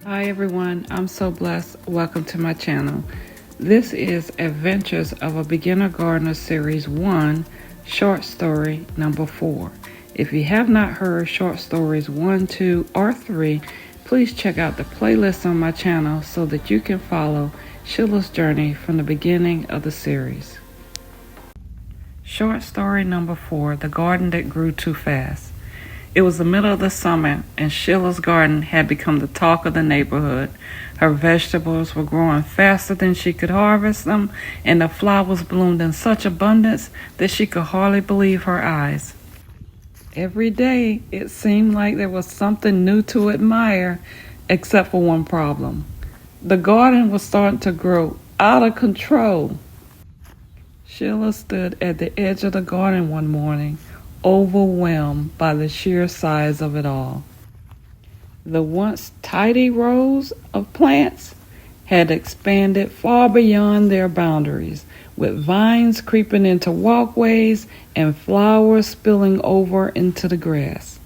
Hi everyone, I'm SoBlezz. Welcome to my channel. This is Adventures of a Beginner Gardener Series 1, short story number 4. If you have not heard short stories 1, 2, or 3, please check out the playlist on my channel so that you can follow Sheila's journey from the beginning of the series. Short story number 4, The Garden That Grew Too Fast. It was the middle of the summer, and Sheila's garden had become the talk of the neighborhood. Her vegetables were growing faster than she could harvest them, and the flowers bloomed in such abundance that she could hardly believe her eyes. Every day, it seemed like there was something new to admire, except for one problem. The garden was starting to grow out of control. Sheila stood at the edge of the garden one morning, overwhelmed by the sheer size of it all. The once tidy rows of plants had expanded far beyond their boundaries, with vines creeping into walkways and flowers spilling over into the grass.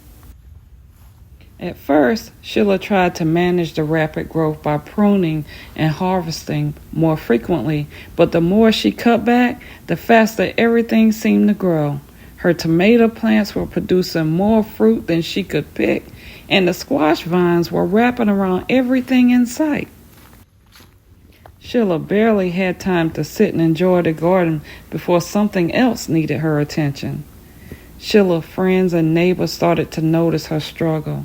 At first, Sheila tried to manage the rapid growth by pruning and harvesting more frequently, but the more she cut back, the faster everything seemed to grow. Her tomato plants were producing more fruit than she could pick, and the squash vines were wrapping around everything in sight. Sheila barely had time to sit and enjoy the garden before something else needed her attention. Sheila's friends and neighbors started to notice her struggle.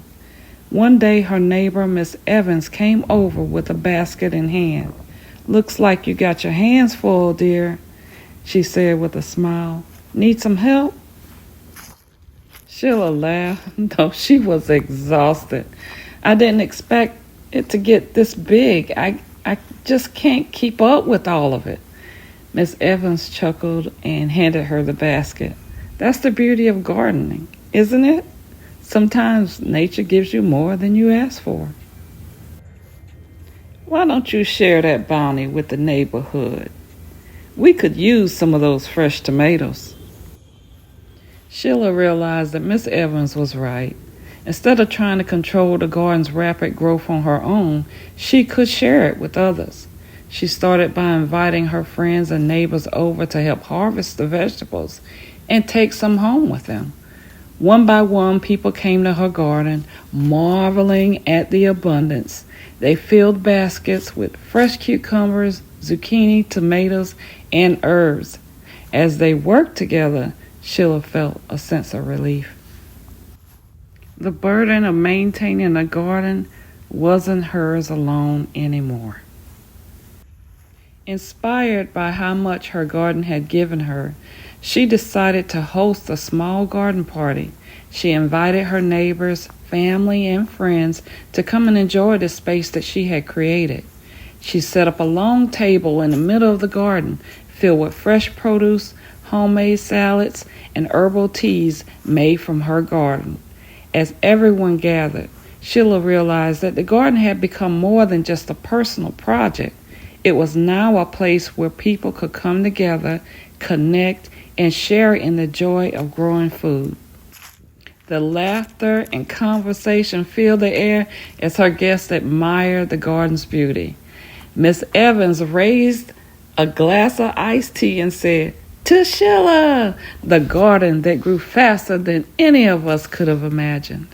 One day her neighbor, Miss Evans, came over with a basket in hand. "Looks like you got your hands full, dear," she said with a smile. "Need some help?" Sheila laughed, though she was exhausted. "I didn't expect it to get this big. I just can't keep up with all of it." Miss Evans chuckled and handed her the basket. "That's the beauty of gardening, isn't it? Sometimes nature gives you more than you ask for. Why don't you share that bounty with the neighborhood? We could use some of those fresh tomatoes." Sheila realized that Miss Evans was right. Instead of trying to control the garden's rapid growth on her own, she could share it with others. She started by inviting her friends and neighbors over to help harvest the vegetables and take some home with them. One by one, people came to her garden, marveling at the abundance. They filled baskets with fresh cucumbers, zucchini, tomatoes, and herbs. As they worked together, Sheila felt a sense of relief. The burden of maintaining a garden wasn't hers alone anymore. Inspired by how much her garden had given her, she decided to host a small garden party. She invited her neighbors, family, and friends to come and enjoy the space that she had created. She set up a long table in the middle of the garden, filled with fresh produce, homemade salads, and herbal teas made from her garden. As everyone gathered, Sheila realized that the garden had become more than just a personal project. It was now a place where people could come together, connect, and share in the joy of growing food. The laughter and conversation filled the air as her guests admired the garden's beauty. Miss Evans raised a glass of iced tea and said, "To Sheila, the garden that grew faster than any of us could have imagined."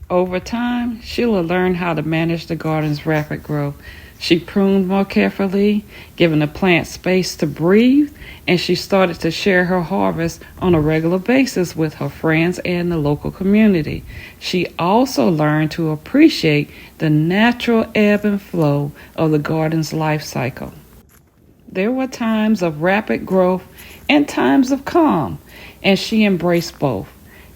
Over time, Sheila learned how to manage the garden's rapid growth. She pruned more carefully, giving the plant space to breathe, and she started to share her harvest on a regular basis with her friends and the local community. She also learned to appreciate the natural ebb and flow of the garden's life cycle. There were times of rapid growth and times of calm, and she embraced both.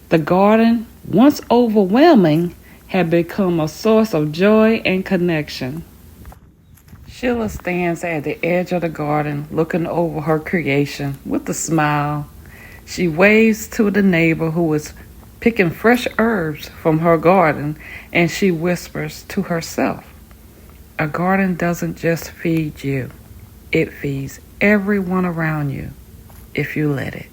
The garden, once overwhelming, had become a source of joy and connection. Sheila stands at the edge of the garden, looking over her creation with a smile. She waves to the neighbor who is picking fresh herbs from her garden, and she whispers to herself, "A garden doesn't just feed you. It feeds everyone around you, if you let it."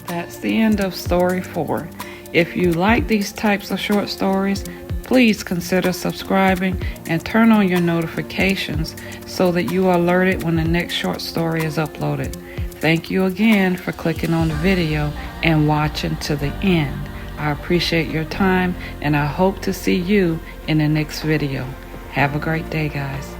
That's the end of story 4. If you like these types of short stories, please consider subscribing and turn on your notifications so that you are alerted when the next short story is uploaded. Thank you again for clicking on the video and watching to the end. I appreciate your time, and I hope to see you in the next video. Have a great day, guys.